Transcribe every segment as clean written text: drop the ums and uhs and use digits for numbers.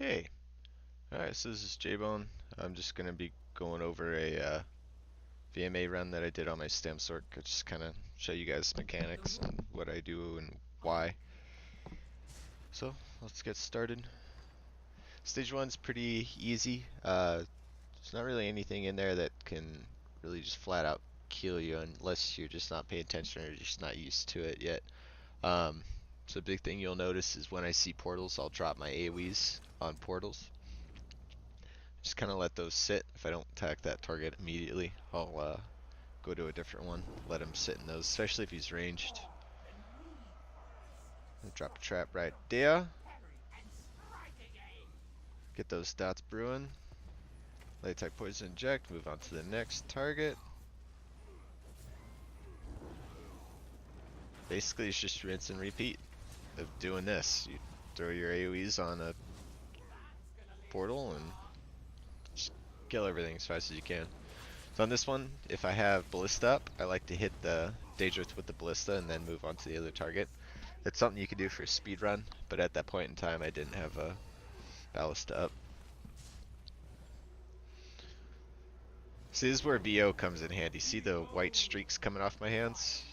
Okay. Alright, so this is JBone. I'm just going to be going over a VMA run that I did on my Stamsorc. I just kind of show you guys mechanics and what I do and why. So, let's get started. Stage 1's pretty easy. There's not really anything in there that can really just flat out kill you unless you're just not paying attention or you're just not used to it yet. So a big thing you'll notice is when I see portals, I'll drop my AoEs on portals. Just kind of let those sit. If I don't attack that target immediately, I'll go to a different one. Let him sit in those, especially if he's ranged. Drop a trap right there. Get those dots brewing. Lay attack poison inject. Move on to the next target. Basically, it's just rinse and repeat of doing this. You throw your AoEs on a portal and just kill everything as fast as you can. So on this one, if I have Ballista up, I like to hit the Daedrith with the Ballista and then move on to the other target. That's something you can do for a speed run, but at that point in time I didn't have a Ballista up. See, this is where VO comes in handy. See the white streaks coming off my hands?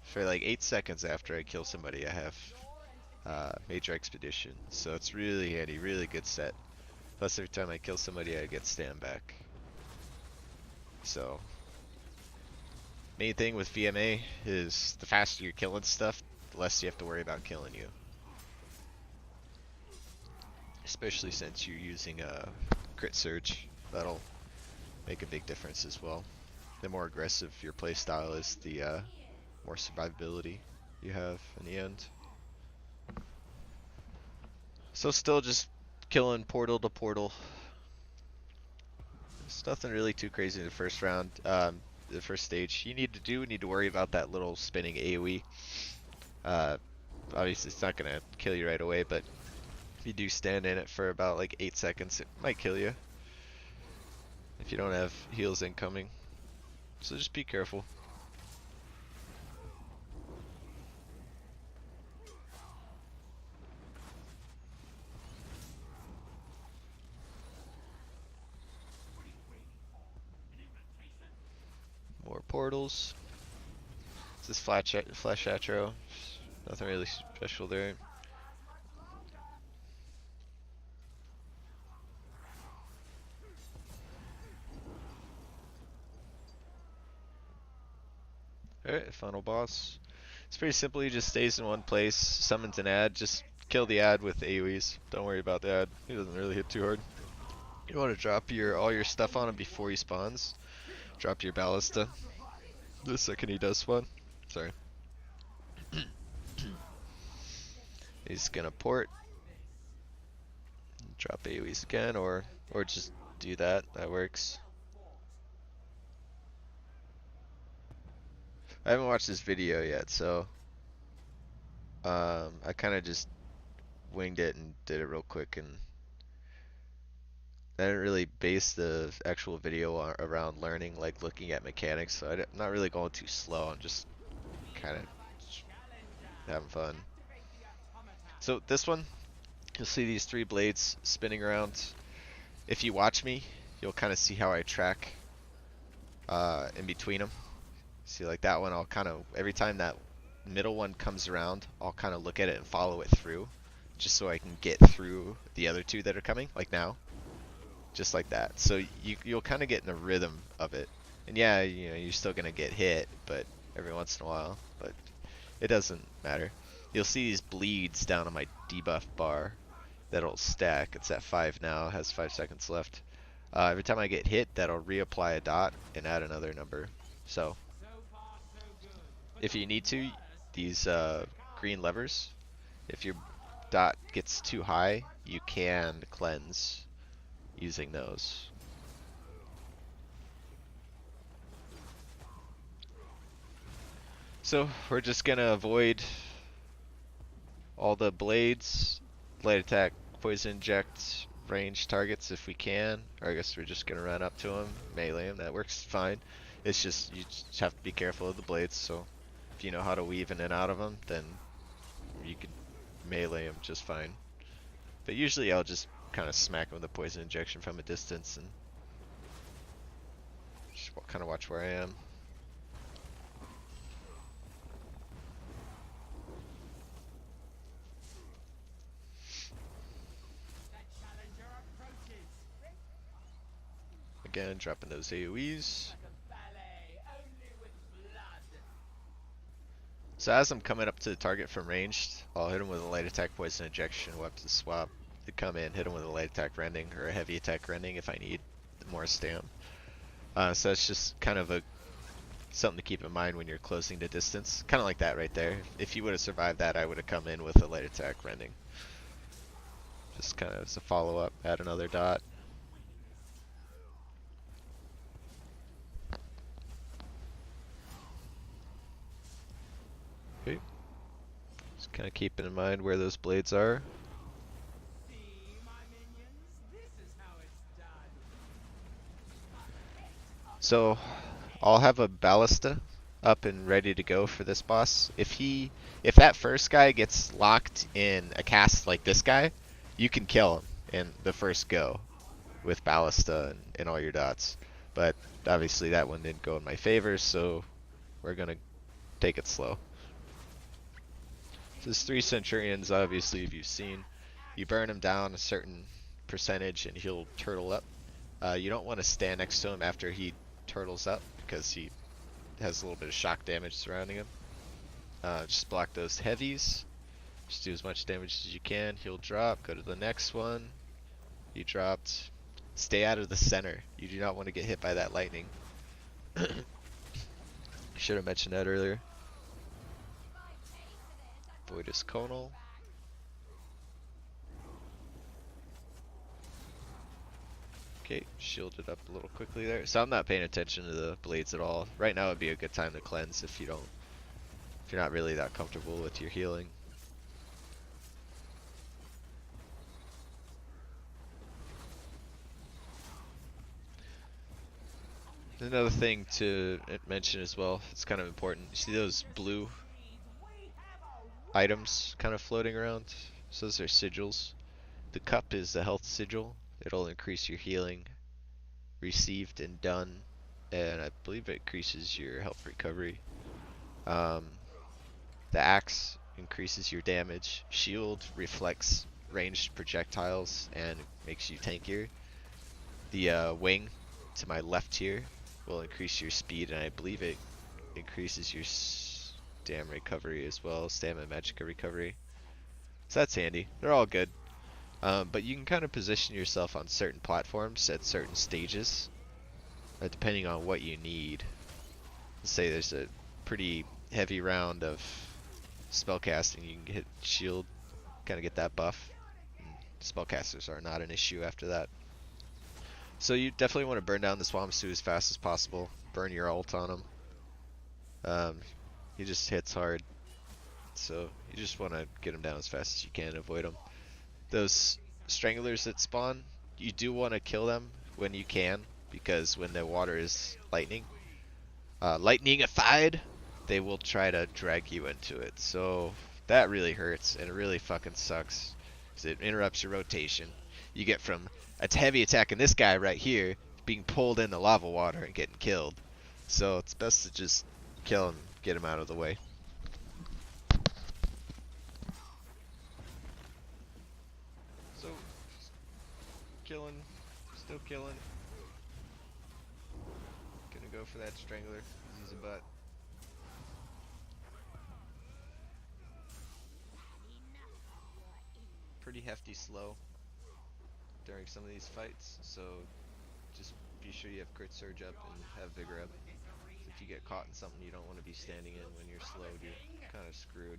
For like 8 seconds after I kill somebody, I have Major Expedition. So it's really handy, really good set. Plus every time I kill somebody I get stand back. So, main thing with VMA is the faster you're killing stuff, the less you have to worry about killing you. Especially since you're using a crit surge, that'll make a big difference as well. The more aggressive your playstyle is, the more survivability you have in the end. So still just killing portal to portal. There's nothing really too crazy in the first round. The first stage, you need to worry about that little spinning AoE. Obviously it's not gonna kill you right away, but if you do stand in it for about like 8 seconds, it might kill you if you don't have heals incoming. So just be careful. More portals. It's this flash atro. Nothing really special there. Alright, final boss. It's pretty simple, he just stays in one place, summons an ad, just kill the ad with AoEs. Don't worry about the ad, he doesn't really hit too hard. You want to drop all your stuff on him before he spawns. Drop your ballista the second he does spawn. Sorry. He's gonna port. Drop AoEs again, or just do that. That works. I haven't watched this video yet, so I kind of just winged it and did it real quick, and I didn't really base the actual video around learning, like looking at mechanics. So I'm not really going too slow. I'm just kind of having fun. So this one, you'll see these 3 blades spinning around. If you watch me, you'll kind of see how I track in between them. See, like that one, I'll kind of, every time that middle one comes around, I'll kind of look at it and follow it through, just so I can get through the other 2 that are coming, like now. Just like that. So you'll kind of get in the rhythm of it. And yeah, you know, you're still going to get hit, but every once in a while, but it doesn't matter. You'll see these bleeds down on my debuff bar that'll stack. It's at 5 now, has 5 seconds left. Every time I get hit, that'll reapply a dot and add another number. So if you need to, these green levers, if your dot gets too high, you can cleanse using those. So we're just gonna avoid all the blades, light attack, poison inject, range targets if we can, or I guess we're just gonna run up to them, melee them. That works fine. It's just you just have to be careful of the blades. So if you know how to weave in and out of them, then you can melee them just fine. But usually I'll just kind of smack him with a poison injection from a distance and just kind of watch where I am. Again, dropping those AoEs. So as I'm coming up to the target from ranged, I'll hit him with a light attack poison injection, we'll have to swap to come in, hit him with a light attack rending or a heavy attack rending if I need more stam. So that's just kind of something to keep in mind when you're closing the distance. Kind of like that right there. If you would have survived that, I would have come in with a light attack rending. Just kind of as a follow-up, add another dot. Okay. Just kind of keeping in mind where those blades are. So I'll have a ballista up and ready to go for this boss. If that first guy gets locked in a cast like this guy, you can kill him in the first go with ballista and all your dots. But obviously that one didn't go in my favor, so we're gonna take it slow. So there's 3 Centurions, obviously, if you've seen. You burn him down a certain percentage and he'll turtle up. You don't want to stand next to him after he turtles up because he has a little bit of shock damage surrounding him. Just block those heavies. Just do as much damage as you can. He'll drop. Go to the next one. He dropped. Stay out of the center. You do not want to get hit by that lightning. Should have mentioned that earlier. Voidus Conal. Okay, shielded up a little quickly there. So I'm not paying attention to the blades at all. Right now would be a good time to cleanse if you're not really that comfortable with your healing. Another thing to mention as well, it's kind of important. You see those blue items kind of floating around? So those are sigils. The cup is the health sigil. It'll increase your healing, received and done, and I believe it increases your health recovery. The axe increases your damage. Shield reflects ranged projectiles and makes you tankier. The wing to my left here will increase your speed, and I believe it increases your stam recovery as well, stamina magicka recovery. So that's handy. They're all good. But you can kind of position yourself on certain platforms at certain stages, depending on what you need. Let's say there's a pretty heavy round of spellcasting, you can hit shield, kind of get that buff. Spellcasters are not an issue after that. So you definitely want to burn down the Swamsu as fast as possible. Burn your ult on him. He just hits hard, so you just want to get him down as fast as you can and avoid him. Those stranglers that spawn, you do want to kill them when you can, because when the water is lightningified, they will try to drag you into it. So that really hurts, and it really fucking sucks, because it interrupts your rotation. You get from a heavy attacking this guy right here, being pulled into lava water and getting killed. So it's best to just kill him, get him out of the way. So, killing, still killing. Gonna go for that strangler, he's a butt. Pretty hefty slow during some of these fights, so just be sure you have crit surge up and have vigor up. If you get caught in something you don't want to be standing in when you're slowed, you're kind of screwed.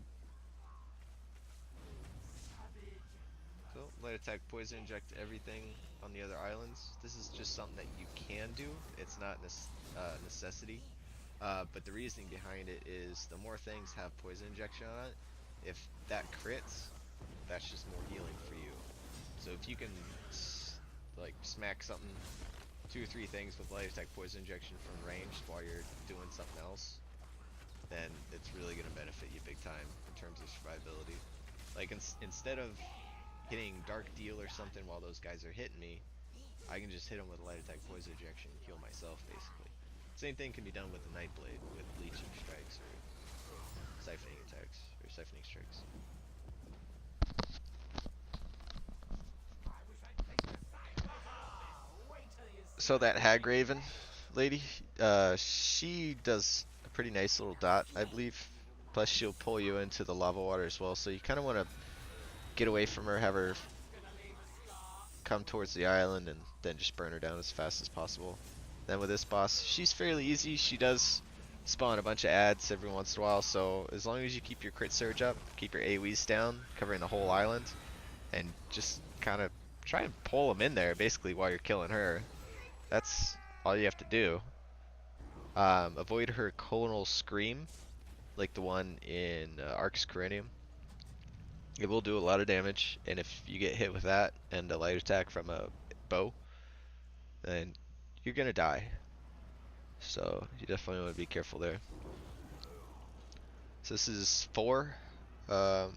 So, light attack, poison inject everything on the other islands. This is just something that you can do. It's not necessity. But the reasoning behind it is the more things have poison injection on it, if that crits, that's just more healing for you. So if you can like smack something, 2 or 3 things with light attack poison injection from range while you're doing something else, then it's really going to benefit you big time in terms of survivability. Like instead of hitting Dark Deal or something while those guys are hitting me, I can just hit them with a light attack poison ejection and heal myself, basically. Same thing can be done with the Nightblade, with bleaching strikes or siphoning attacks, or siphoning strikes. So that Hag Raven lady, she does a pretty nice little dot, I believe. Plus she'll pull you into the lava water as well, so you kind of want to get away from her, have her come towards the island, and then just burn her down as fast as possible. Then with this boss, she's fairly easy. She does spawn a bunch of ads every once in a while, so as long as you keep your crit surge up, keep your AoEs down, covering the whole island, and just kind of try and pull them in there basically while you're killing her. That's all you have to do. Avoid her Colonel Scream, like the one in Arc's Corinium. It will do a lot of damage, and if you get hit with that and a light attack from a bow, then you're gonna die. So you definitely want to be careful there. So this is 4. Um,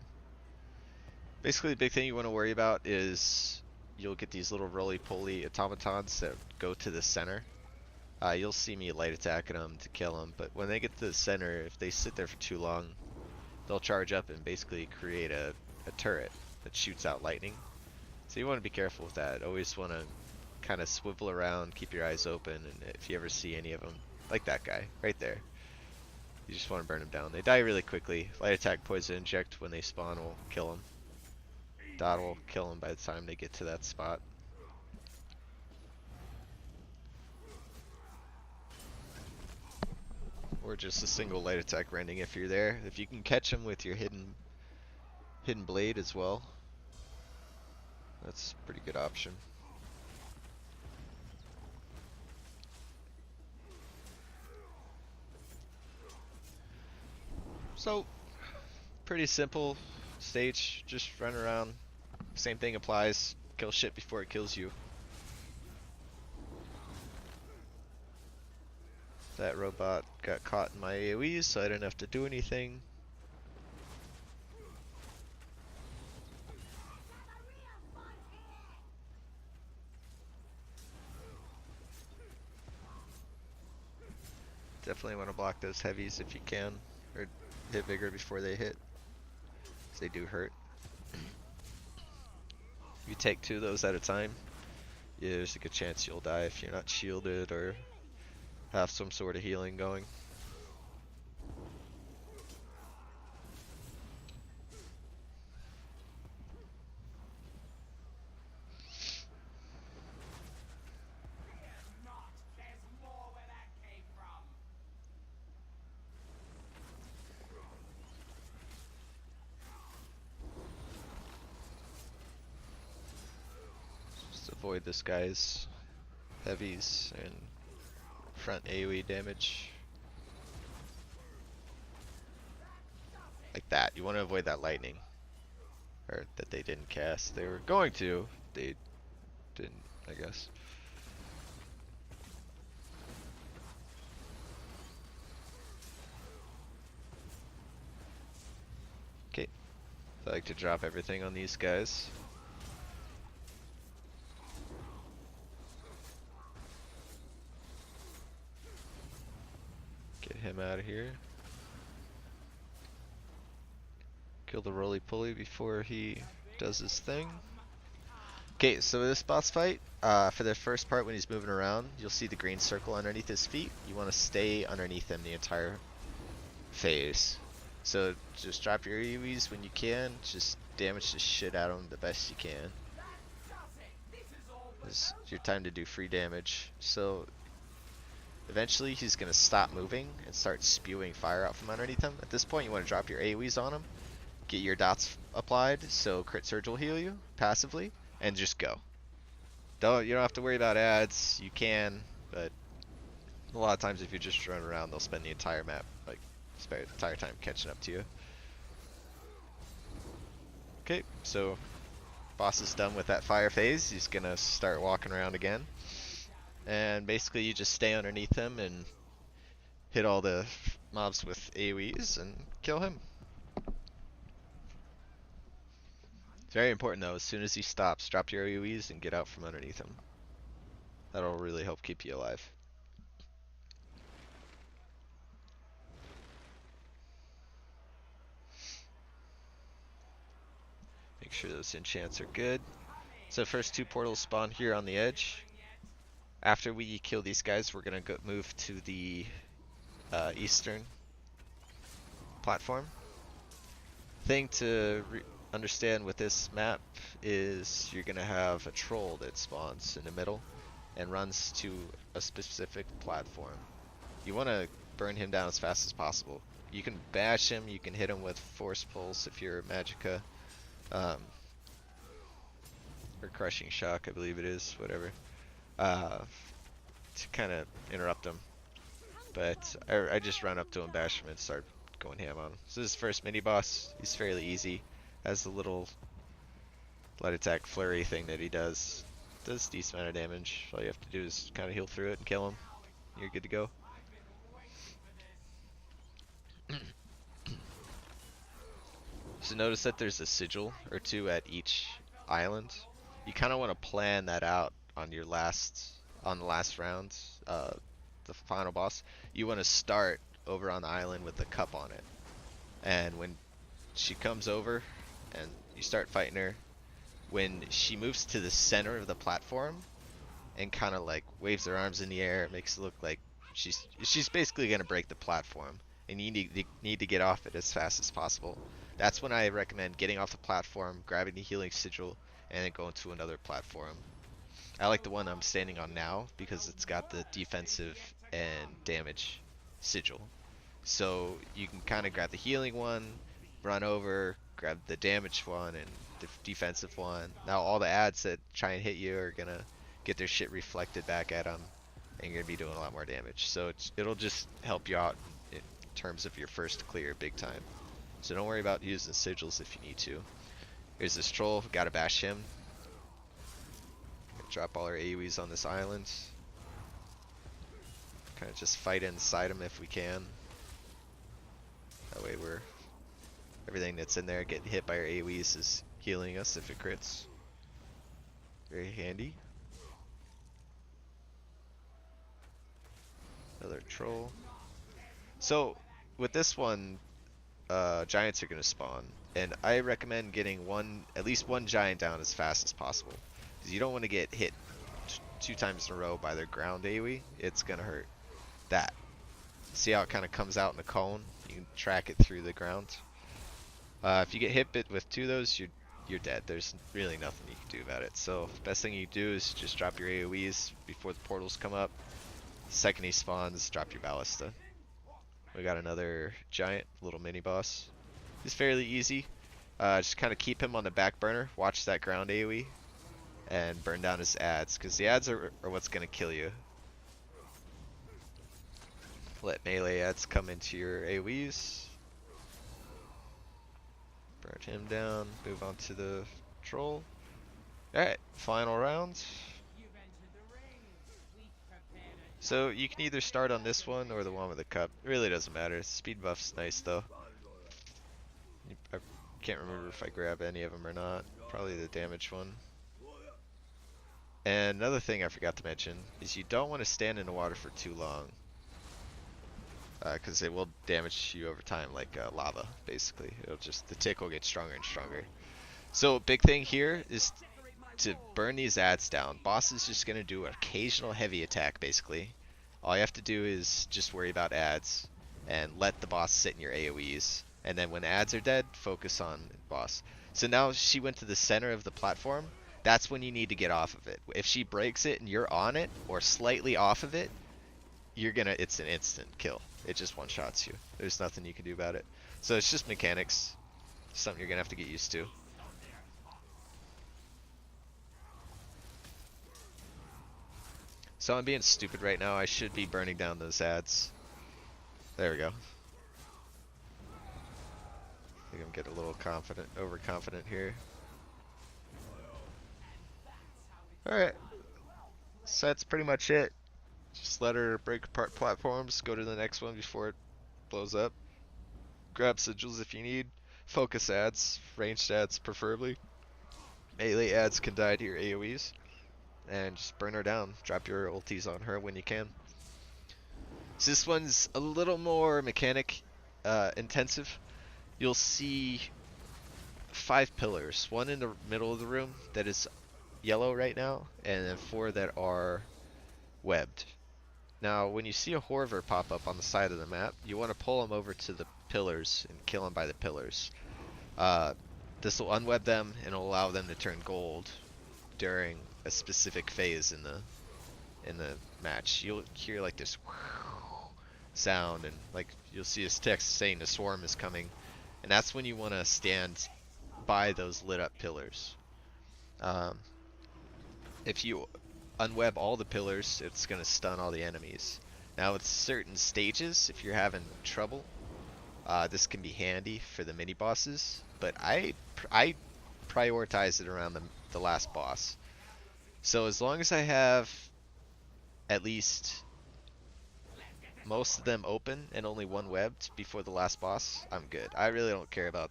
Basically, the big thing you want to worry about is you'll get these little roly-poly automatons that go to the center. You'll see me light attacking them to kill them, but when they get to the center, if they sit there for too long, they'll charge up and basically create a turret that shoots out lightning. So you want to be careful with that. Always want to kind of swivel around, keep your eyes open, and if you ever see any of them, like that guy right there, you just want to burn them down. They die really quickly. Light attack, poison inject when they spawn will kill them. Dot will kill them by the time they get to that spot. Or just a single light attack rending if you're there. If you can catch them with your hidden blade as well, that's a pretty good option. So, pretty simple stage, just run around. Same thing applies, kill shit before it kills you. That robot got caught in my AoEs, so I didn't have to do anything. Definitely want to block those heavies if you can, or hit bigger before they hit, because they do hurt. If you take 2 of those at a time, yeah, there's a good chance you'll die if you're not shielded or have some sort of healing going. Just avoid this guy's heavies and front AoE damage. Like that. You want to avoid that lightning. Or that they didn't cast. They were going to. They didn't, I guess. Okay. I like to drop everything on these guys. Get him out of here. Kill the roly-poly before he does his thing. Okay, so this boss fight, for the first part when he's moving around, you'll see the green circle underneath his feet. You want to stay underneath him the entire phase. So just drop your AoEs when you can, just damage the shit out of him the best you can. It's your time to do free damage. So eventually he's going to stop moving and start spewing fire out from underneath him. At this point you want to drop your AoEs on him, get your dots applied so crit surge will heal you passively, and just go. You don't have to worry about ads. You can, but a lot of times if you just run around, they'll spend the entire map, like, spend the entire time catching up to you. Okay, so boss is done with that fire phase. He's gonna start walking around again, and basically you just stay underneath him and hit all the mobs with AoEs and kill him. It's very important though, as soon as he stops, drop your AoEs and get out from underneath him. That'll really help keep you alive. Make sure those enchants are good. So first two portals spawn here on the edge. After we kill these guys, we're gonna go move to the eastern platform. Thing to understand with this map is you're gonna have a troll that spawns in the middle and runs to a specific platform. You want to burn him down as fast as possible. You can bash him, you can hit him with force pulse if you're Magicka, or crushing shock, I believe it is, whatever, to kind of interrupt him. But I just run up to him, bash him, and start going ham on him. So this is first mini boss. He's fairly easy. Has the little light attack flurry thing that he does. Does decent amount of damage. All you have to do is kind of heal through it and kill him. You're good to go. So notice that there's a sigil or two at each island. You kind of want to plan that out on your on the last round, the final boss. You want to start over on the island with the cup on it. And when she comes over and you start fighting her, when she moves to the center of the platform and kind of like waves her arms in the air, it makes it look like she's basically gonna break the platform, and you need to get off it as fast as possible. That's when I recommend getting off the platform, grabbing the healing sigil, and then going to another platform. I like the one I'm standing on now because it's got the defensive and damage sigil. So you can kind of grab the healing one, run over, grab the damage one, and the defensive one. Now all the ads that try and hit you are gonna get their shit reflected back at them, and you're gonna be doing a lot more damage. So it'll just help you out in terms of your first clear big time. So don't worry about using sigils if you need to. Here's this troll, gotta bash him. Drop all our AoEs on this island. Kind of just fight inside him if we can. That way everything that's in there getting hit by our AoEs is healing us if it crits. Very handy. Another troll. So with this one, giants are gonna spawn, and I recommend getting at least one giant down as fast as possible, because you don't want to get hit two times in a row by their ground AoE. It's gonna hurt. That. See how it kind of comes out in a cone? You can track it through the ground. If you get hit with two of those, you're dead. There's really nothing you can do about it. So best thing you do is just drop your AoEs before the portals come up. The second he spawns, drop your ballista. We got another giant, little mini boss. He's fairly easy. Just kind of keep him on the back burner. Watch that ground AoE and burn down his ads, because the ads are what's gonna kill you. Let melee ads come into your AoEs. Burn him down. Move on to the troll. Alright, final round. So you can either start on this one or the one with the cup. It really doesn't matter. Speed buff's nice though. I can't remember if I grab any of them or not. Probably the damage one. And another thing I forgot to mention is you don't want to stand in the water for too long, because it will damage you over time, like lava, basically. The tick will get stronger and stronger. So big thing here is to burn these ads down. Boss is just going to do an occasional heavy attack, basically. All you have to do is just worry about ads and let the boss sit in your AoEs. And then when ads are dead, focus on boss. So now she went to the center of the platform. That's when you need to get off of it. If she breaks it and you're on it or slightly off of it, it's an instant kill. It just one-shots you. There's nothing you can do about it. So it's just mechanics. Something you're gonna have to get used to. So I'm being stupid right now. I should be burning down those ads. There we go. I think I'm getting a little overconfident here. Alright. So that's pretty much it. Just let her break apart platforms, go to the next one before it blows up. Grab sigils if you need. Focus ads, ranged ads preferably. Melee ads can die to your AoEs, and just burn her down. Drop your ultis on her when you can. So this one's a little more mechanic intensive. You'll see 5 pillars, one in the middle of the room that is yellow right now, and then 4 that are webbed. Now, when you see a Horver pop up on the side of the map, you want to pull them over to the pillars and kill them by the pillars. This will unweb them and will allow them to turn gold during a specific phase in the match. You'll hear like this sound, and like you'll see this text saying the swarm is coming, and that's when you want to stand by those lit up pillars. If you unweb all the pillars, it's going to stun all the enemies. Now with certain stages, if you're having trouble, this can be handy for the mini bosses, but I prioritize it around the last boss. So as long as I have at least most of them open and only one webbed before the last boss, I'm good. I really don't care about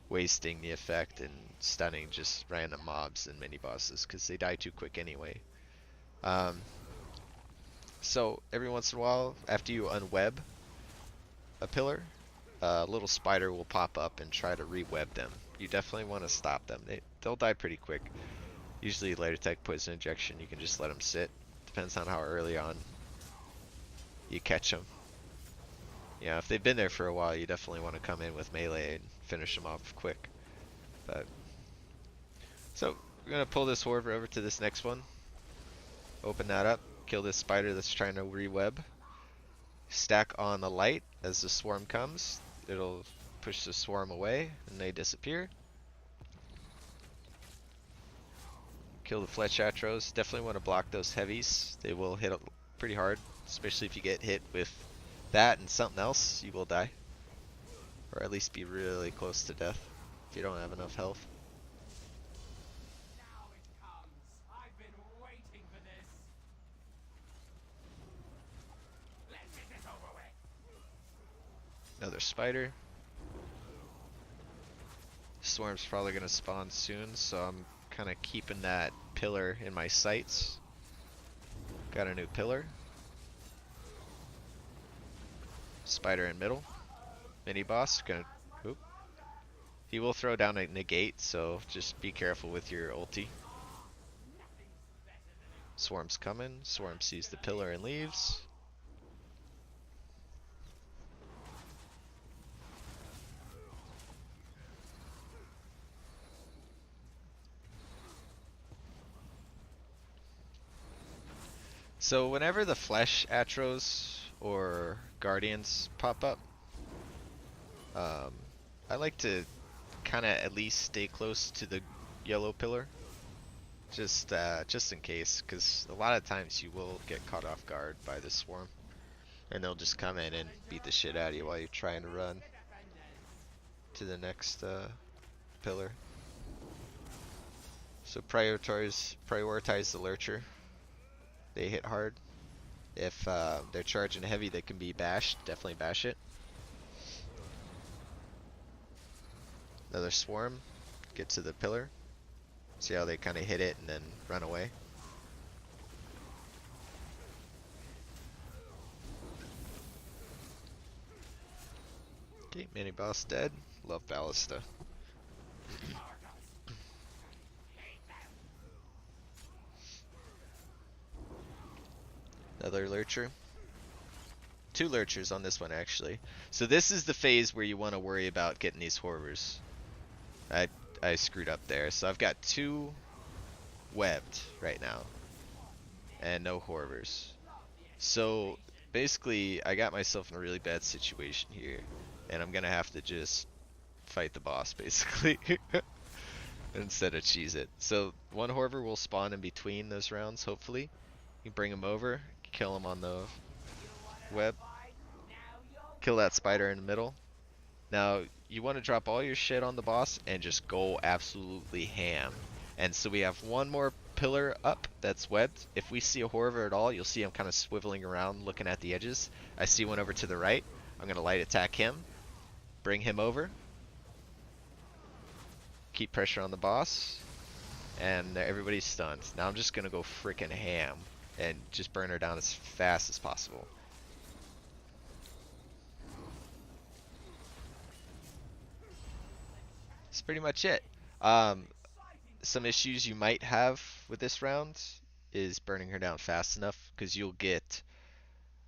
wasting the effect and stunning just random mobs and mini bosses because they die too quick anyway. So every once in a while, after you unweb a pillar, a little spider will pop up and try to re-web them. You definitely want to stop them. They'll die pretty quick. Usually later tech poison injection, you can just let them sit. Depends on how early on you catch them. Yeah, if they've been there for a while, you definitely want to come in with melee and finish them off quick. But so we're gonna pull this Horver over to this next one. Open that up. Kill this spider that's trying to re-web. Stack on the light as the swarm comes. It'll push the swarm away and they disappear. Kill the Fletch Atros. Definitely want to block those heavies. They will hit pretty hard, especially if you get hit with that and something else, you will die. Or at least be really close to death if you don't have enough health. Another spider. Swarm's probably going to spawn soon, so I'm kind of keeping that pillar in my sights. Got a new pillar. Spider in middle. Mini boss. Oop. He will throw down a negate, so just be careful with your ulti. Swarm's coming. Swarm sees the pillar and leaves. So whenever the Flesh Atros or Guardians pop up, I like to kind of at least stay close to the yellow pillar, just in case, because a lot of times you will get caught off guard by the swarm, and they'll just come in and beat the shit out of you while you're trying to run to the next pillar. So prioritize the Lurcher. They hit hard. If they're charging heavy, they can be bashed. Definitely bash it. Another swarm. Get to the pillar. See how they kind of hit it and then run away. Okay, mini boss dead. Love Ballista. Another Lurcher. 2 Lurchers on this one actually. So this is the phase where you want to worry about getting these Horvers. I screwed up there. So I've got 2 webbed right now. And no Horvers. So basically I got myself in a really bad situation here. And I'm going to have to just fight the boss basically. Instead of cheese it. So 1 Horver will spawn in between those rounds hopefully. You bring him over. Kill him on the web. Kill that spider in the middle. Now, you want to drop all your shit on the boss and just go absolutely ham. And so we have 1 more pillar up that's webbed. If we see a Horver at all, you'll see him kind of swiveling around looking at the edges. I see one over to the right. I'm going to light attack him. Bring him over. keep pressure on the boss, and everybody's stunned. Now I'm just gonna go frickin' ham and just burn her down as fast as possible. That's pretty much it. Some issues you might have with this round is burning her down fast enough, because you'll get,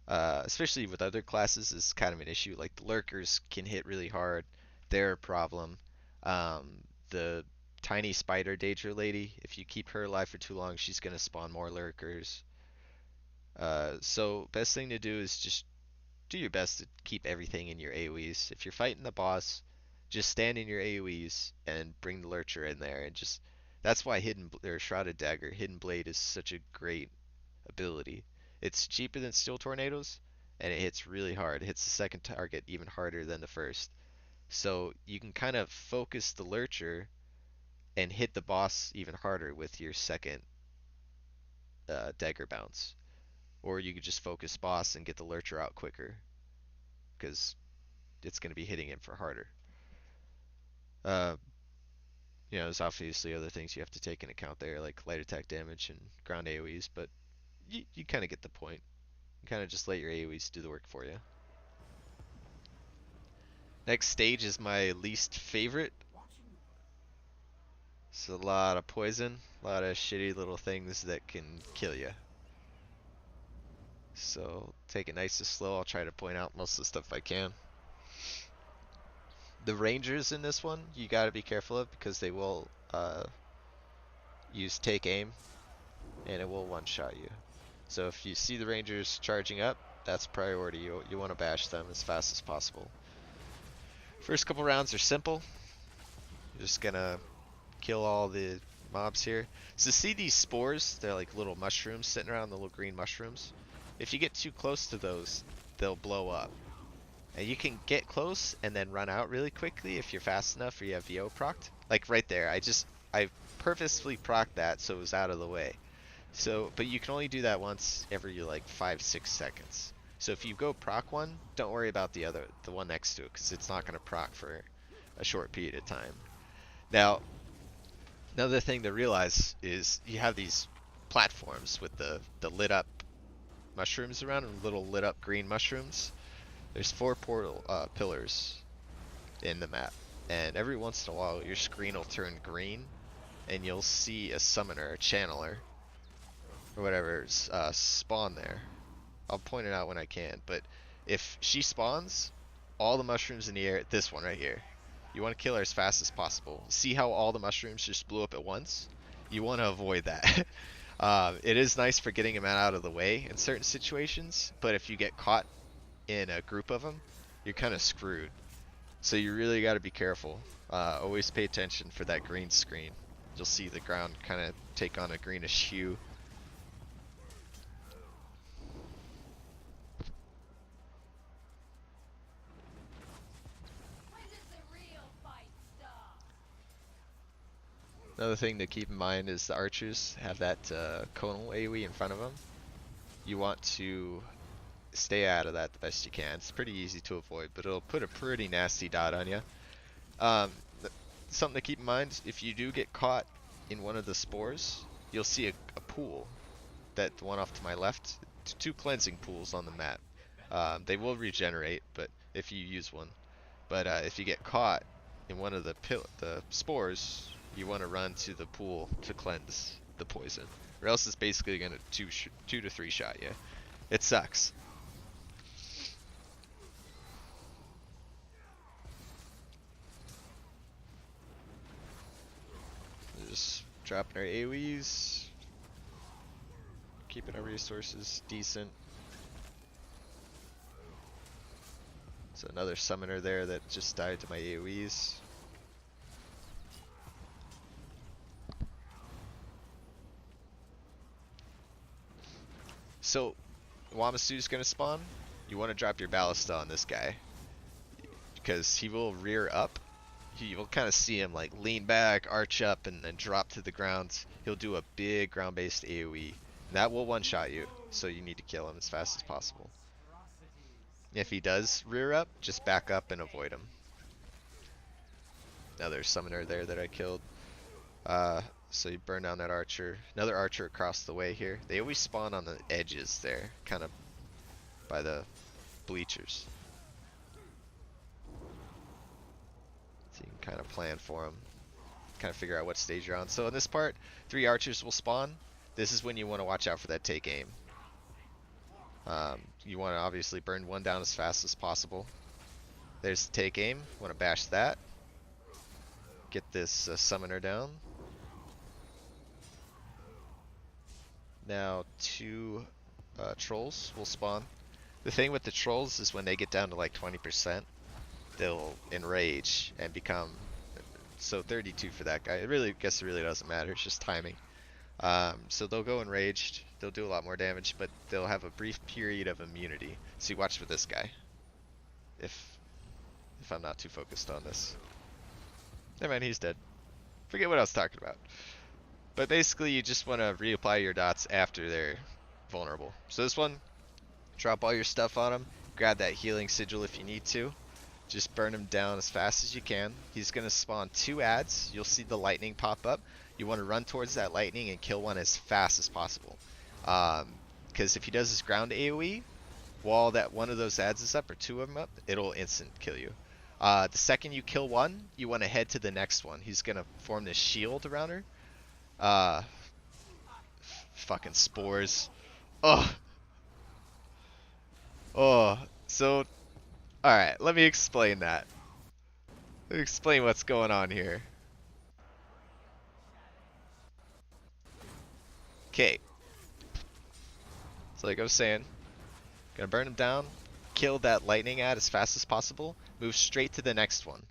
especially with other classes, is kind of an issue. Like the lurkers can hit really hard, they're a problem. The tiny spider danger lady, if you keep her alive for too long, she's gonna spawn more lurkers. So best thing to do is just do your best to keep everything in your AoEs. If you're fighting the boss, just stand in your AoEs and bring the lurcher in there, and just that's why Shrouded Dagger, Hidden Blade is such a great ability. It's cheaper than Steel Tornadoes, and it hits really hard. It hits the second target even harder than the first. So you can kind of focus the lurcher and hit the boss even harder with your second dagger bounce. Or you could just focus boss and get the lurcher out quicker, because it's going to be hitting him for harder. Uh, there's obviously other things you have to take into account there, like light attack damage and ground AoEs, but you kind of get the point. You kind of just let your AoEs do the work for you. Next stage is my least favorite. It's a lot of poison, a lot of shitty little things that can kill you. So take it nice and slow. I'll try to point out most of the stuff I can. The rangers in this one, you gotta be careful of, because they will use take aim, and it will one-shot you. So if you see the rangers charging up, that's priority. You want to bash them as fast as possible. First couple rounds are simple. You're just gonna kill all the mobs here. So see these spores? They're like little mushrooms sitting around, the little green mushrooms. If you get too close to those, they'll blow up. And you can get close and then run out really quickly if you're fast enough or you have VO procced. Like right there, I purposefully procced that so it was out of the way. So, but you can only do that once every like 5-6 seconds. So if you go proc one, don't worry about the one next to it, because it's not going to proc for a short period of time. Now, another thing to realize is you have these platforms with the lit up mushrooms around, and little lit up green mushrooms. There's 4 pillars in the map, and every once in a while your screen will turn green, and you'll see a summoner, a channeler, or whatever, spawn there. I'll point it out when I can, but if she spawns, all the mushrooms in the air, this one right here, you want to kill her as fast as possible. See how all the mushrooms just blew up at once? You want to avoid that. It is nice for getting them out of the way in certain situations, but if you get caught in a group of them, you're kind of screwed. So you really got to be careful. Always pay attention for that green screen. You'll see the ground kind of take on a greenish hue. Another thing to keep in mind is the archers have that conal AoE in front of them. You want to stay out of that the best you can. It's pretty easy to avoid, but it'll put a pretty nasty dot on you. Something to keep in mind, if you do get caught in one of the spores, you'll see a pool, that the one off to my left, 2 cleansing pools on the map. They will regenerate, but if you use one. But if you get caught in one of the spores, you want to run to the pool to cleanse the poison, or else it's basically going to 2 to 3 shot you. It sucks. Just dropping our AoEs, keeping our resources decent. So another summoner there that just died to my AoEs. So, Wamasu's gonna spawn. You want to drop your ballista on this guy, because he will rear up. You will kind of see him like lean back, arch up, and then drop to the ground. He'll do a big ground-based AoE. And that will one-shot you, so you need to kill him as fast as possible. If he does rear up, just back up and avoid him. another summoner there that I killed. So you burn down that archer. Another archer across the way here. They always spawn on the edges there, kind of by the bleachers. So you can kind of plan for them. Kind of figure out what stage you're on. So in this part, 3 archers will spawn. This is when you want to watch out for that take aim. You want to obviously burn one down as fast as possible. There's the take aim. Want to bash that. Get this summoner down. Now 2 trolls will spawn. The thing with the trolls is when they get down to like 20%, they'll enrage and become... So 32 for that guy. I guess it really doesn't matter. It's just timing. So they'll go enraged. They'll do a lot more damage, but they'll have a brief period of immunity. So you watch for this guy. If I'm not too focused on this. Never mind, he's dead. Forget what I was talking about. But basically, you just want to reapply your dots after they're vulnerable. So this one, drop all your stuff on him. Grab that healing sigil if you need to. Just burn him down as fast as you can. He's going to spawn 2 adds. You'll see the lightning pop up. You want to run towards that lightning and kill one as fast as possible. Because if he does his ground AoE, while that one of those adds is up, or 2 of them up, it'll instant kill you. The second you kill one, you want to head to the next one. He's going to form this shield around her. Fucking spores. Oh. So, alright, let me explain that. Let me explain what's going on here. Okay. So like I was saying, gonna burn him down, kill that lightning ad as fast as possible, move straight to the next one.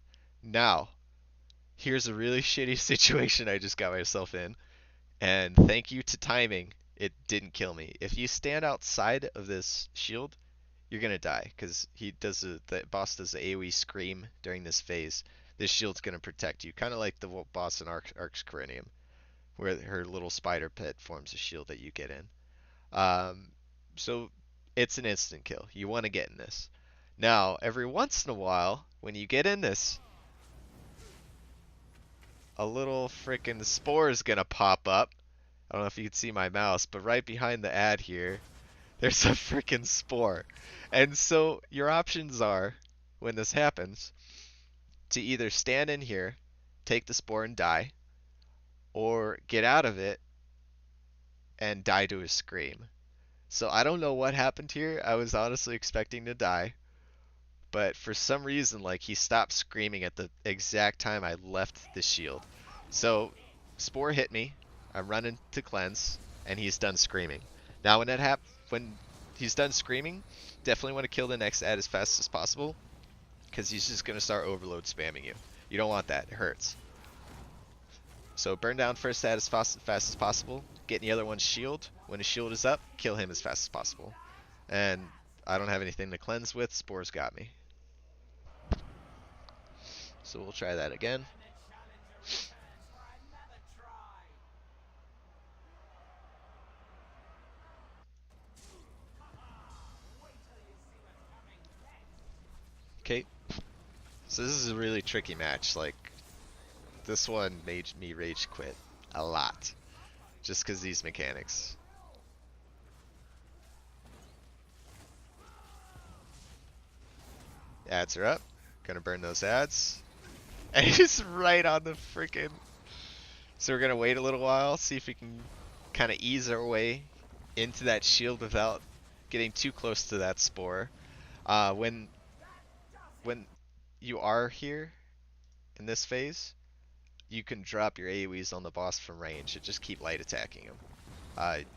Now, here's a really shitty situation I just got myself in, and thank you to timing, it didn't kill me. If you stand outside of this shield, you're gonna die, because the boss does the AoE scream during this phase. This shield's gonna protect you, kind of like the boss in Arx Corinium, where her little spider pit forms a shield that you get in. So it's an instant kill. You want to get in this. Now, every once in a while, when you get in this, a little freaking spore is gonna pop up. I don't know if you can see my mouse, but right behind the ad here, there's a freaking spore. And so your options are, when this happens, to either stand in here, take the spore and die, or get out of it and die to a scream. So I don't know what happened here. I was honestly expecting to die, but for some reason, like, he stopped screaming at the exact time I left the shield. So spore hit me. I'm running to cleanse, and he's done screaming. Now when he's done screaming, definitely want to kill the next ad as fast as possible, because he's just gonna start overload spamming you. You don't want that. It hurts. So burn down first ad as fast as possible. Get in the other one's shield. When his shield is up, kill him as fast as possible. And I don't have anything to cleanse with. Spores got me. So we'll try that again. Okay. So this is a really tricky match. Like, this one made me rage quit a lot. Just because these mechanics. Ads are up. Gonna burn those ads. And he's right on the freaking... So we're gonna wait a little while, see if we can kind of ease our way into that shield without getting too close to that spore. When you are here in this phase, you can drop your AoEs on the boss from range and just keep light attacking him.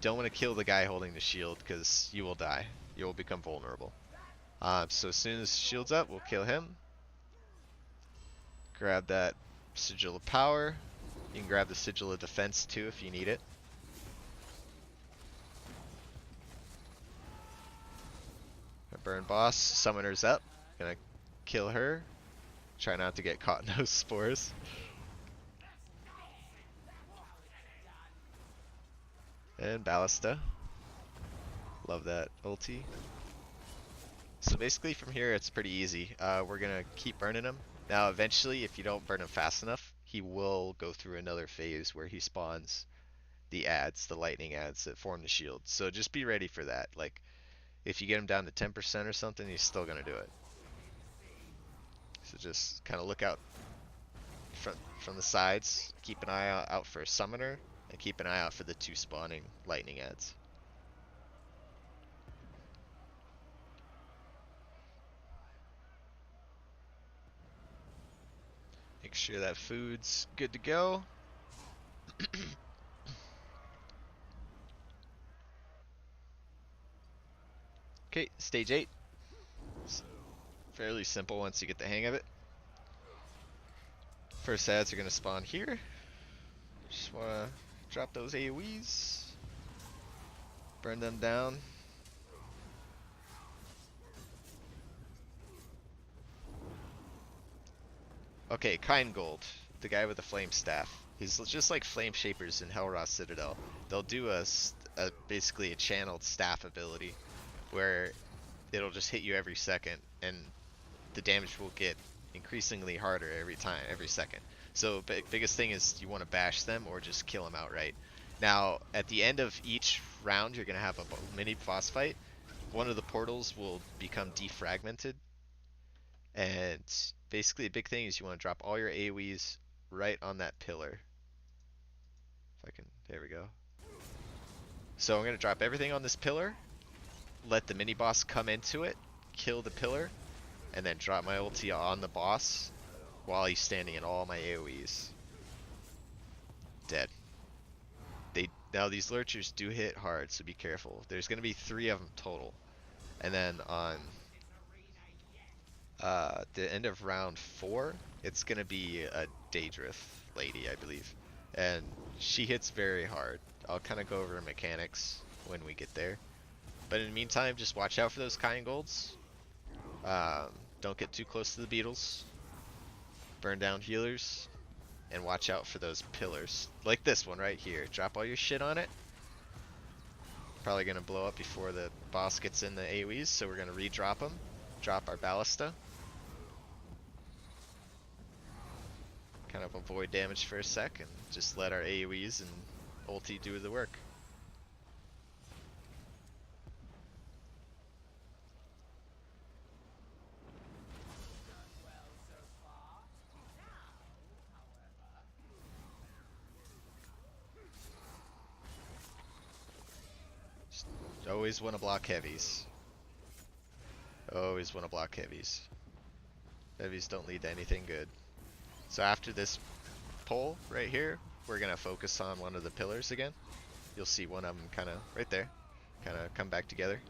Don't want to kill the guy holding the shield, because you will die. You will become vulnerable. So as soon as shield's up, we'll kill him. Grab that Sigil of Power. You can grab the Sigil of Defense too if you need it. Burn boss. Summoner's up. Gonna kill her. Try not to get caught in those spores. And Ballista. Love that ulti. So basically from here it's pretty easy. We're gonna keep burning him. Now, eventually, if you don't burn him fast enough, he will go through another phase where he spawns the ads, the lightning ads that form the shield. So just be ready for that. Like, if you get him down to 10% or something, he's still gonna do it. So just kind of look out from the sides, keep an eye out for a summoner, and keep an eye out for the 2 spawning lightning ads. Make sure that food's good to go. Okay, stage 8. It's fairly simple once you get the hang of it. First ads are going to spawn here. Just want to drop those AoEs. Burn them down. Okay, Kind Gold, the guy with the flame staff. He's just like Flame Shapers in Hellraw Citadel. They'll do basically a channeled staff ability where it'll just hit you every second, and the damage will get increasingly harder every time, every second. So biggest thing is you want to bash them or just kill them outright. Now, at the end of each round, you're going to have a mini boss fight. One of the portals will become defragmented, and basically the big thing is you want to drop all your AoEs right on that pillar. If I can, there we go. So I'm going to drop everything on this pillar, let the mini boss come into it, kill the pillar, and then drop my ulti on the boss while he's standing in all my AoEs. Dead. Now these lurchers do hit hard, so be careful. There's going to be 3 of them total. And then on the end of round 4, it's going to be a Daedrith lady, I believe. And she hits very hard. I'll kind of go over her mechanics when we get there. But in the meantime, just watch out for those Kind Golds. Don't get too close to the beetles. Burn down healers. And watch out for those pillars. Like this one right here. Drop all your shit on it. Probably going to blow up before the boss gets in the AoEs, so we're going to re-drop them. Drop our ballista. Kind of avoid damage for a sec and just let our AoEs and ulti do the work. Just always want to block heavies. Always want to block heavies. Heavies don't lead to anything good. So after this pull right here, we're going to focus on one of the pillars again. You'll see one of them kind of right there, kind of come back together.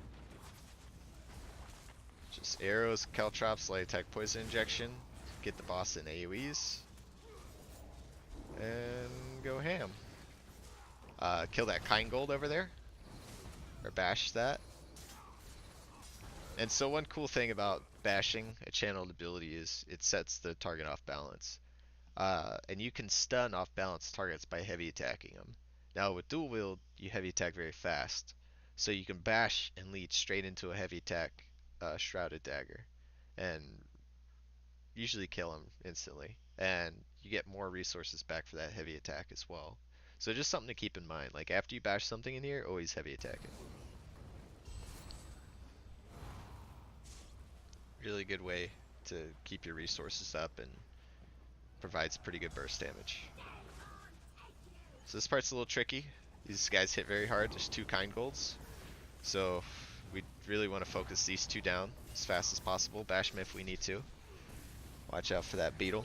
Just arrows, caltrops, light attack, poison injection, get the boss in AoEs, and go ham. Kill that Kind Gold over there, or bash that. And so one cool thing about bashing a channeled ability is it sets the target off balance. And you can stun off balance targets by heavy attacking them. Now with dual wield, you heavy attack very fast. So you can bash and lead straight into a heavy attack shrouded dagger. And usually kill him instantly. And you get more resources back for that heavy attack as well. So just something to keep in mind. Like after you bash something in here, always heavy attack it. Really good way to keep your resources up and provides pretty good burst damage. So this part's a little tricky. These guys hit very hard. There's 2 Kind Golds. So we really want to focus these 2 down as fast as possible. Bash them if we need to. Watch out for that beetle.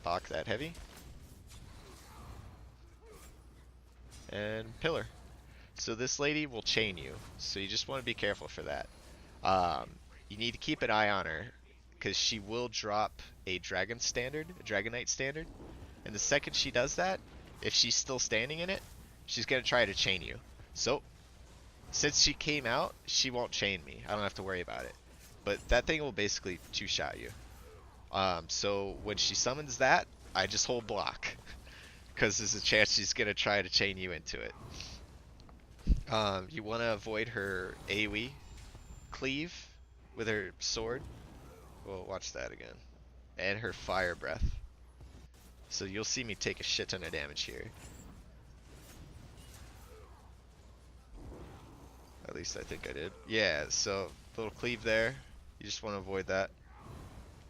Block that heavy. And pillar. So this lady will chain you. So you just want to be careful for that. You need to keep an eye on her, because she will drop a Dragon Standard, a Dragonite Standard, and the second she does that, if she's still standing in it, she's going to try to chain you. So, since she came out, she won't chain me. I don't have to worry about it. But that thing will basically 2-shot you. So when she summons that, I just hold block, because there's a chance she's going to try to chain you into it. You want to avoid her AoE cleave with her sword. Well, watch that again. And her fire breath. So you'll see me take a shit ton of damage here. At least I think I did. Yeah, so little cleave there. You just want to avoid that.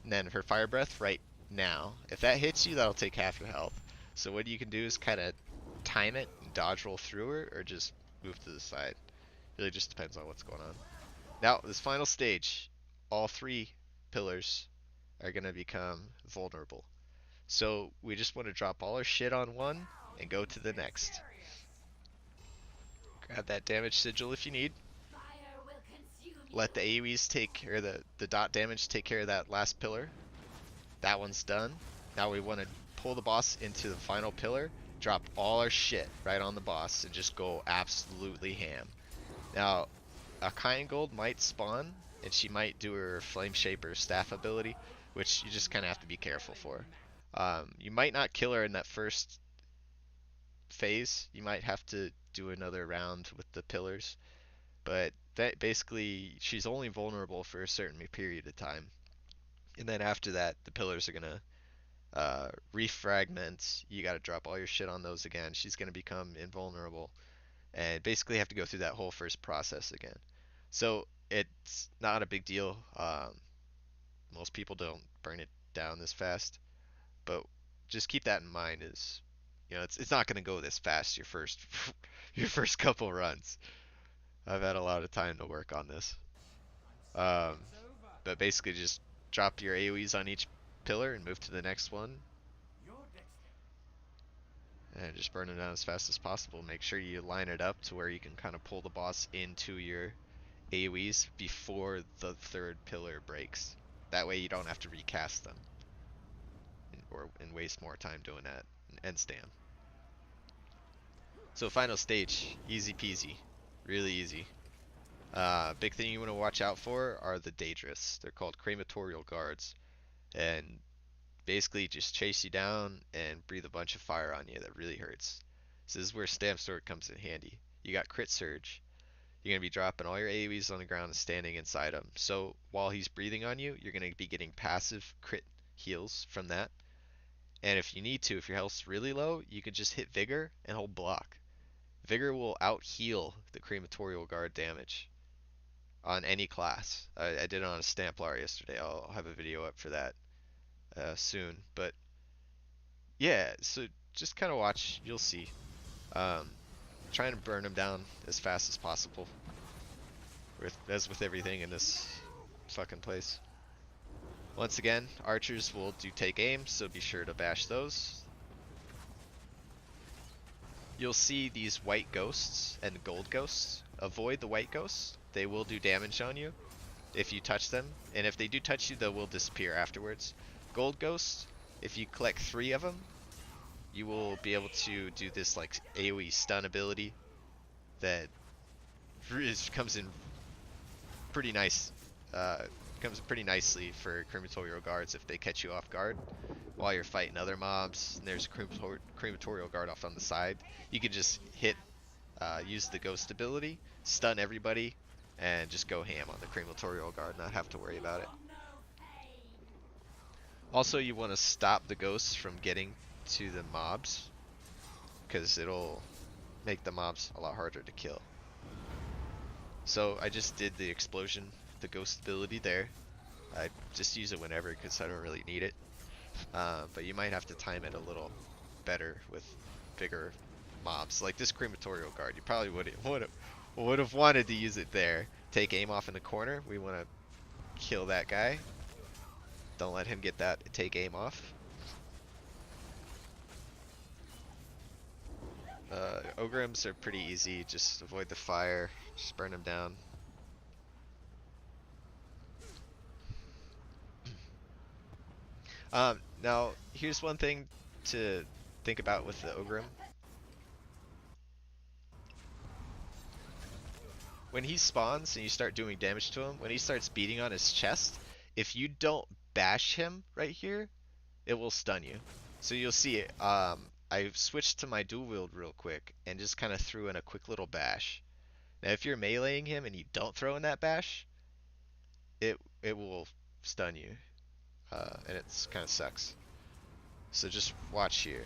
And then her fire breath right now. If that hits you, that'll take half your health. So what you can do is kind of time it and dodge roll through her, or just move to the side. Really just depends on what's going on. Now, this final stage, all three pillars are going to become vulnerable. So we just want to drop all our shit on one and go to the next. Grab that damage sigil if you need. Let the AoEs take, or the dot damage take care of that last pillar. That one's done. Now we want to pull the boss into the final pillar, drop all our shit right on the boss, and just go absolutely ham. Now, a Kind Gold might spawn, and she might do her Flame Shape or Staff ability, which you just kind of have to be careful for. You might not kill her in that first phase. You might have to do another round with the pillars, but that basically she's only vulnerable for a certain period of time, and then after that the pillars are gonna refragment. You got to drop all your shit on those again. She's gonna become invulnerable, and basically have to go through that whole first process again. So it's not a big deal. Most people don't burn it down this fast, but just keep that in mind. Is it's not gonna go this fast your first your first couple runs. I've had a lot of time to work on this. Um, but basically just drop your AoEs on each pillar and move to the next one, and just burn them down as fast as possible. Make sure you line it up to where you can kind of pull the boss into your AoEs before the third pillar breaks. That way you don't have to recast them and waste more time doing that. End stam. So final stage, easy peasy, really easy. Big thing you want to watch out for are the Daedrus. They're called crematorial guards, and basically just chase you down and breathe a bunch of fire on you that really hurts. So this is where Stamsorc comes in handy. You got crit surge. You're going to be dropping all your AoEs on the ground and standing inside him. So while he's breathing on you, you're going to be getting passive crit heals from that. And if you need to, if your health's really low, you can just hit Vigor and hold block. Vigor will out heal the crematorial guard damage on any class. I did it on a Stamplar yesterday. I'll have a video up for that soon. But yeah, so just kind of watch. You'll see. Um, Trying to burn them down as fast as possible. As with everything in this fucking place. Once again, archers will do take aim, so be sure to bash those. You'll see these white ghosts and gold ghosts. Avoid the white ghosts. They will do damage on you if you touch them, and if they do touch you, they will disappear afterwards. Gold ghosts, if you collect 3 of them, you will be able to do this like AoE stun ability that comes in pretty nice. Comes pretty nicely for crematorial guards if they catch you off guard while you're fighting other mobs. And there's a crematorial guard off on the side. You can just use the ghost ability, stun everybody, and just go ham on the crematorial guard, not have to worry about it. Also, you want to stop the ghosts from getting to the mobs, because it'll make the mobs a lot harder to kill. So I just did the explosion, the ghost ability there. I just use it whenever because I don't really need it. But you might have to time it a little better with bigger mobs. Like this crematorial guard, you probably would have wanted to use it there. Take aim off in the corner. We want to kill that guy. Don't let him get that take aim off. Ogrims are pretty easy. Just avoid the fire. Just burn them down. Now, here's one thing to think about with the Ogrim. When he spawns and you start doing damage to him, when he starts beating on his chest, if you don't bash him right here, it will stun you. So you'll see it. I switched to my dual wield real quick and just kind of threw in a quick little bash. Now, if you're meleeing him and you don't throw in that bash, it will stun you, and it's kind of sucks. So just watch here.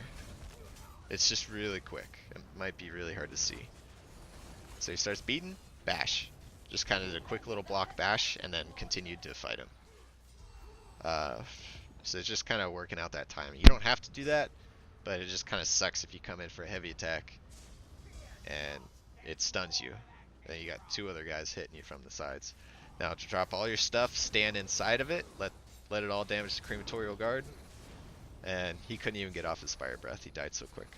It's just really quick. It might be really hard to see. So he starts beating, bash. Just kind of did a quick little block bash, and then continued to fight him. So it's just kind of working out that timing. You don't have to do that, but it just kind of sucks if you come in for a heavy attack and it stuns you. Then you got two other guys hitting you from the sides. Now to drop all your stuff, stand inside of it, let it all damage the crematorial guard, and he couldn't even get off his fire breath. He died so quick.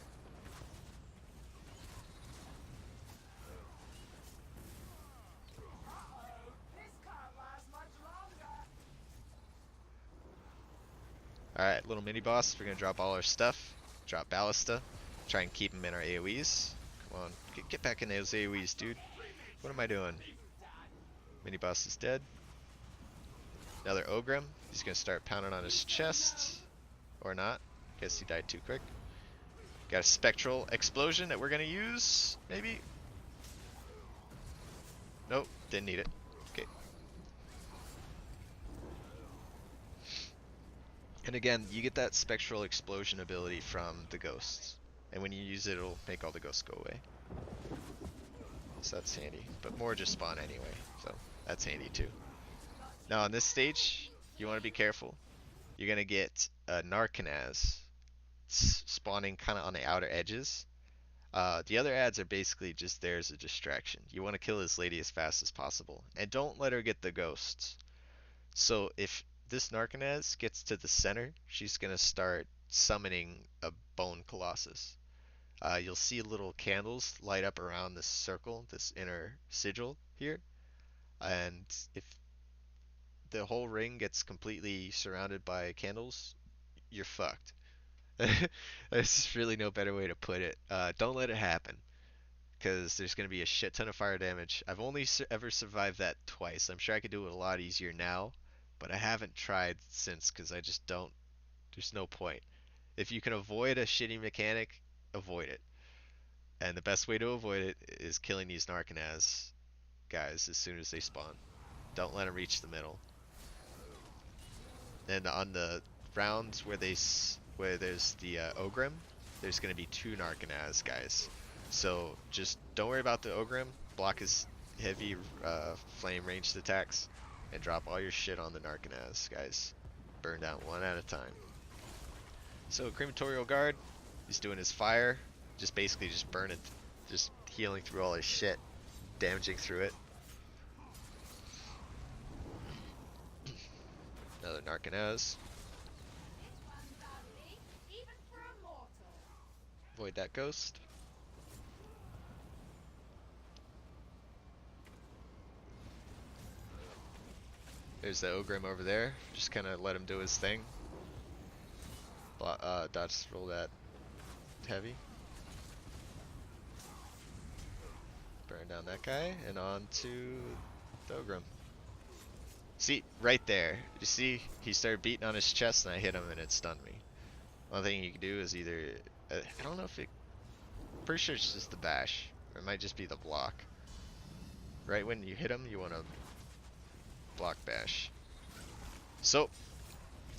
Alright, little mini boss. We're gonna drop all our stuff, drop ballista, try and keep him in our AoEs. Come on, get back in those AoEs, dude. What am I doing? Mini boss is dead. Another Ogrim. He's gonna start pounding on his chest. Or not. Guess he died too quick. Got a spectral explosion that we're gonna use, maybe? Nope, didn't need it. Okay. And again, you get that spectral explosion ability from the ghosts. And when you use it, it'll make all the ghosts go away. So that's handy. But more just spawn anyway, so that's handy too. Now on this stage, you want to be careful. You're going to get a Narcanaz spawning kind of on the outer edges. The other ads are basically just there as a distraction. You want to kill this lady as fast as possible. And don't let her get the ghosts. So if this Narcanaz gets to the center, she's going to start summoning a bone colossus. You'll see little candles light up around this circle, this inner sigil here. And if the whole ring gets completely surrounded by candles, you're fucked. There's really no better way to put it. Don't let it happen, because there's going to be a shit ton of fire damage. I've only ever survived that twice. I'm sure I could do it a lot easier now, but I haven't tried since because I just don't. There's no point. If you can avoid a shitty mechanic, avoid it. And the best way to avoid it is killing these Narcanaz guys as soon as they spawn. Don't let them reach the middle. Then on the rounds where there's the Ogrim, there's going to be two Narcanaz guys. So just don't worry about the Ogrim. Block his heavy flame ranged attacks and drop all your shit on the Narcanaz guys. Burn down one at a time. So crematorial guard, he's doing his fire, just basically just burning, just healing through all his shit, damaging through it. Another Narcanaz. Avoid that ghost. There's the Ogrim over there. Just kind of let him do his thing. Dodge roll that heavy. Burn down that guy, and on to the Ogrim. See, right there. You see, he started beating on his chest and I hit him and it stunned me. One thing you can do is either, I don't know if it, pretty sure it's just the bash, or it might just be the block. Right when you hit him, you want to block bash. So,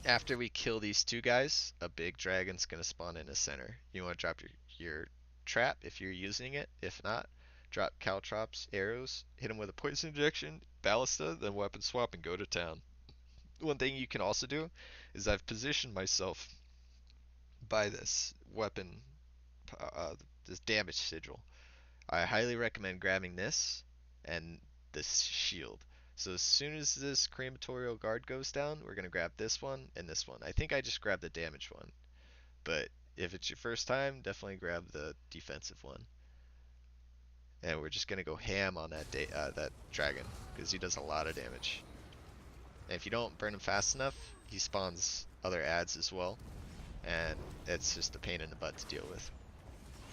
after we kill these two guys, a big dragon's going to spawn in the center. You want to drop your trap if you're using it. If not, drop caltrops, arrows, hit him with a poison injection, ballista, then weapon swap and go to town. One thing you can also do is I've positioned myself by this weapon, this damage sigil. I highly recommend grabbing this and this shield. So as soon as this crematorial guard goes down, we're going to grab this one and this one. I think I just grabbed the damage one, but if it's your first time, definitely grab the defensive one. And we're just going to go ham on that dragon, because he does a lot of damage. And if you don't burn him fast enough, he spawns other ads as well, and it's just a pain in the butt to deal with.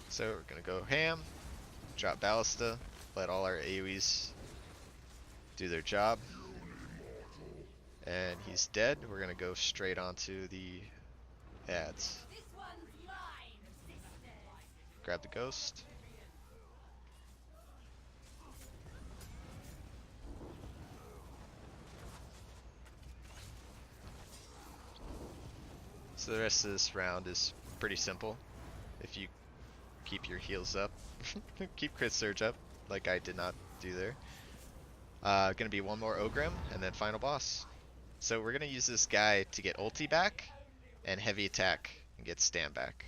So we're going to go ham, drop ballista, let all our AoEs do their job, and he's dead. We're going to go straight onto the ads. Grab the ghost. So the rest of this round is pretty simple. If you keep your heals up, keep crit surge up, like I did not do there. Gonna be one more Ogrim, and then final boss. So we're gonna use this guy to get ulti back, and heavy attack, and get stam back.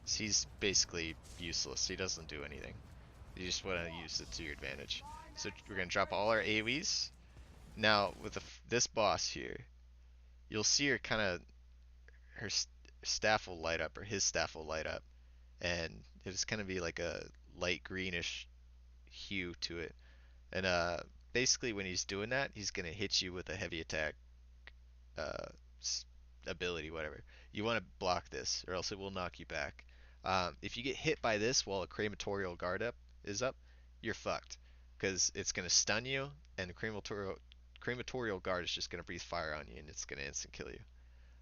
So he's basically useless, he doesn't do anything. You just want to use it to your advantage. So we're gonna drop all our AoEs. Now, with this boss here, you'll see her kind of, her staff will light up, or his staff will light up, and it's gonna be like a light greenish hue to it. And basically when he's doing that, he's gonna hit you with a heavy attack uh, ability, whatever. You want to block this, or else it will knock you back. If you get hit by this while a crematorial guard is up, you're fucked, because it's gonna stun you, and the crematorial guard is just gonna breathe fire on you, and it's gonna instant kill you.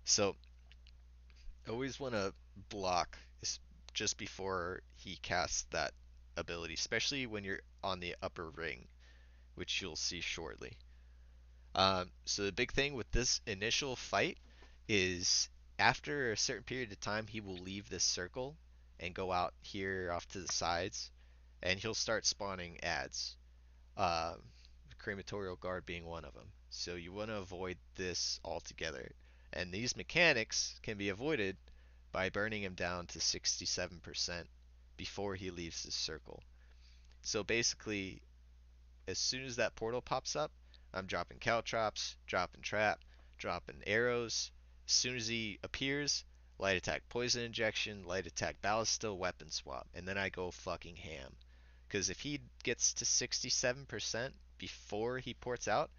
So always want to block just before he casts that ability, especially when you're on the upper ring, which you'll see shortly. So the big thing with this initial fight is after a certain period of time, he will leave this circle and go out here off to the sides, and he'll start spawning ads. Uh, Crematorial Guard being one of them. So you want to avoid this altogether. And these mechanics can be avoided by burning him down to 67% before he leaves the circle. So basically, as soon as that portal pops up, I'm dropping caltrops, dropping trap, dropping arrows. As soon as he appears, light attack poison injection, light attack ballista, weapon swap, and then I go fucking ham. Because if he gets to 67% before he ports out,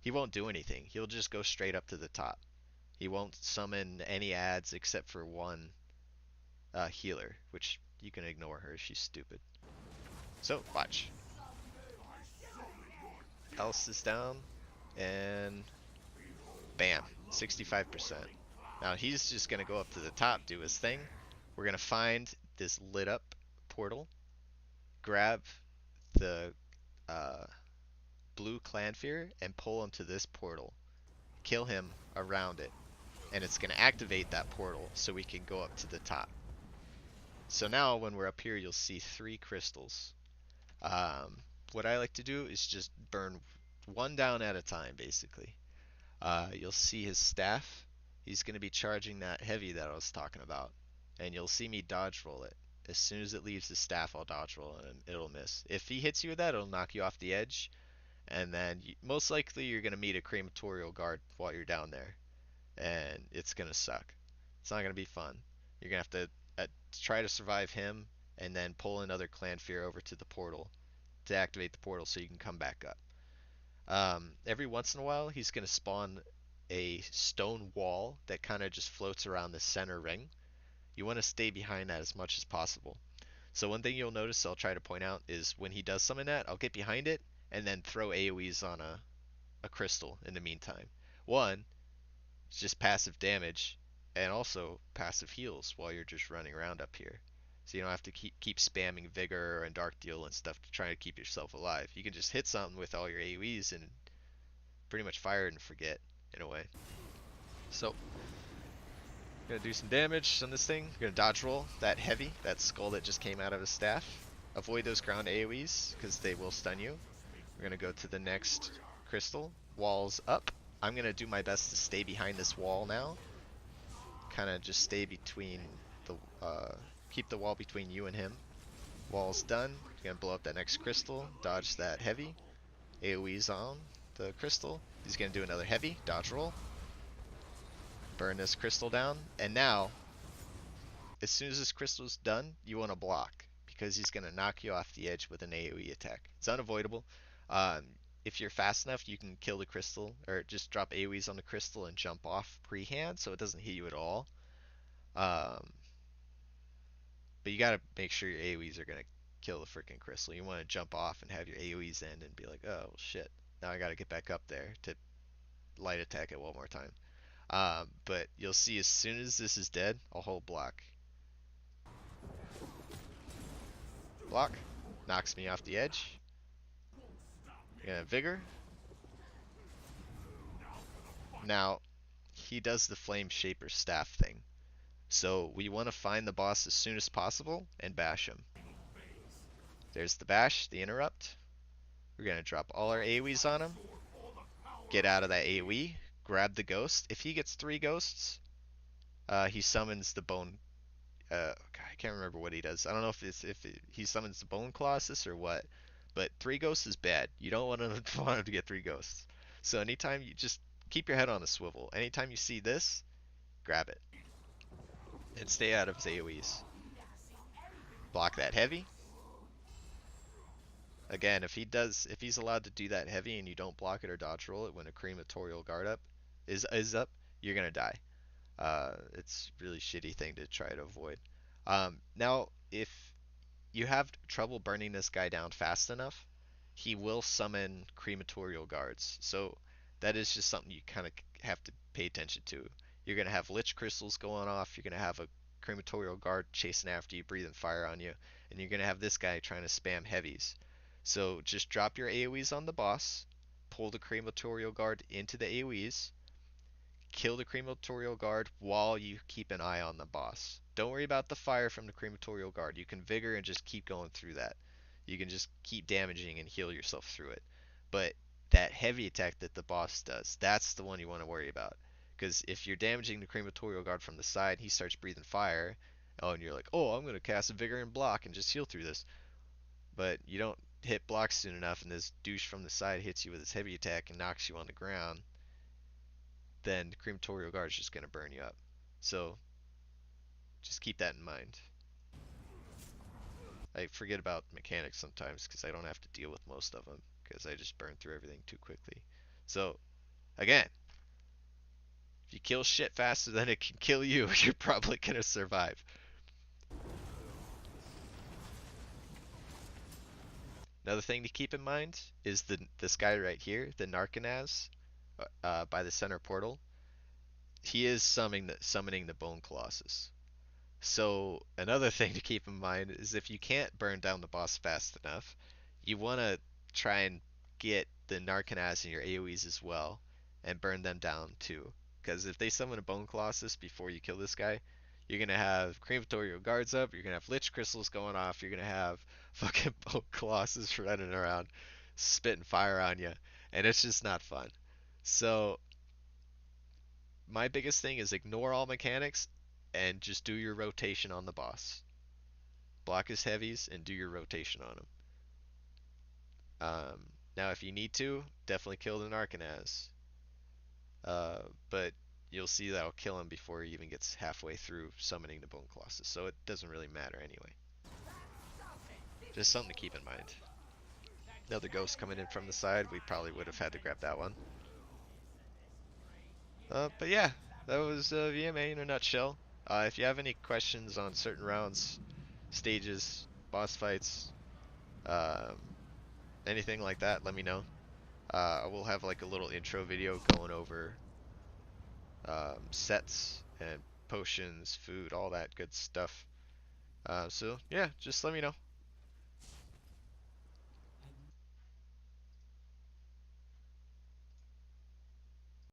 he won't do anything. He'll just go straight up to the top. He won't summon any ads except for one healer, which you can ignore her. She's stupid. So, watch. Else is down, and bam, 65%. Now he's just going to go up to the top, do his thing. We're going to find this lit up portal, grab the uh, blue Clanfear, and pull him to this portal. Kill him around it, and it's going to activate that portal so we can go up to the top. So now when we're up here, you'll see 3 crystals. What I like to do is just burn one down at a time, basically. You'll see his staff. He's going to be charging that heavy that I was talking about. And you'll see me dodge roll it. As soon as it leaves his staff, I'll dodge roll it and it'll miss. If he hits you with that, it'll knock you off the edge. And then most likely you're going to meet a crematorial guard while you're down there. And it's going to suck. It's not going to be fun. You're going to have to try to survive him and then pull another Clanfear over to the portal to activate the portal so you can come back up. Every once in a while, he's going to spawn a stone wall that kind of just floats around the center ring. You want to stay behind that as much as possible. So one thing you'll notice I'll try to point out is when he does summon that, I'll get behind it and then throw AoEs on a crystal in the meantime. One, it's just passive damage, and also passive heals while you're just running around up here. So you don't have to keep spamming Vigor and Dark Deal and stuff to try to keep yourself alive. You can just hit something with all your AoEs and pretty much fire it and forget, in a way. So, gonna do some damage on this thing. Gonna dodge roll that heavy, that skull that just came out of his staff. Avoid those ground AoEs, because they will stun you. We're gonna go to the next crystal. Walls up. I'm gonna do my best to stay behind this wall now. Kind of just stay between the, keep the wall between you and him. Wall's done. Gonna blow up that next crystal. Dodge that heavy. AoE's on the crystal. He's gonna do another heavy. Dodge roll. Burn this crystal down. And now, as soon as this crystal's done, you want to block, because he's gonna knock you off the edge with an AoE attack. It's unavoidable. If you're fast enough, you can kill the crystal, or just drop AoEs on the crystal and jump off pre-hand, so it doesn't hit you at all. But you gotta make sure your AoEs are gonna kill the freaking crystal. You want to jump off and have your AoEs end and be like, oh shit, now I gotta get back up there to light attack it one more time. But you'll see as soon as this is dead, I'll hold block. Block. Knocks me off the edge. Vigor. Now, he does the Flame Shaper Staff thing. So we want to find the boss as soon as possible and bash him. There's the bash, the interrupt. We're going to drop all our AoEs on him. Get out of that AoE. Grab the ghost. If he gets 3 ghosts, he summons the bone. I can't remember what he does. I don't know if he summons the bone colossus or what. But 3 ghosts is bad. You don't want him to get 3 ghosts. So anytime you just keep your head on a swivel. Anytime you see this, grab it. And stay out of his AoEs. Block that heavy. Again, if he's allowed to do that heavy and you don't block it or dodge roll it when a crematorial guard up is up, you're gonna die. It's a really shitty thing to try to avoid. Now, if you have trouble burning this guy down fast enough, he will summon crematorial guards. So that is just something you kind of have to pay attention to. You're gonna have lich crystals going off. You're gonna have a crematorial guard chasing after you, breathing fire on you, and you're gonna have this guy trying to spam heavies. So just drop your AoEs on the boss, pull the crematorial guard into the AoEs, kill the crematorial guard while you keep an eye on the boss. Don't worry about the fire from the crematorial guard. You can vigor and just keep going through that. You can just keep damaging and heal yourself through it. But that heavy attack that the boss does, that's the one you want to worry about. Because if you're damaging the crematorial guard from the side, he starts breathing fire. Oh, and you're like, oh, I'm going to cast a vigor and block and just heal through this. But you don't hit block soon enough, and this douche from the side hits you with his heavy attack and knocks you on the ground, then the crematorial guard is just going to burn you up. So just keep that in mind. I forget about mechanics sometimes because I don't have to deal with most of them because I just burn through everything too quickly. So again, if you kill shit faster than it can kill you, you're probably going to survive. Another thing to keep in mind is this guy right here, the Narcanaz, by the center portal. He is summoning the Bone Colossus. So another thing to keep in mind is if you can't burn down the boss fast enough, you want to try and get the Narcanaz in your AoEs as well and burn them down too. Because if they summon a Bone Colossus before you kill this guy, you're going to have crematorial guards up, you're going to have lich crystals going off, you're going to have fucking Bone Colossus running around spitting fire on you, and it's just not fun. So my biggest thing is ignore all mechanics and just do your rotation on the boss. Block his heavies and do your rotation on him. Now, if you need to, definitely kill the Narcanaz. But you'll see that'll kill him before he even gets halfway through summoning the Bone Colossus, so it doesn't really matter anyway. Just something to keep in mind. Another ghost coming in from the side, we probably would have had to grab that one. But yeah, that was VMA in a nutshell. If you have any questions on certain rounds, stages, boss fights, um, anything like that, let me know. I will have like a little intro video going over sets and potions, food, all that good stuff. So yeah, just let me know.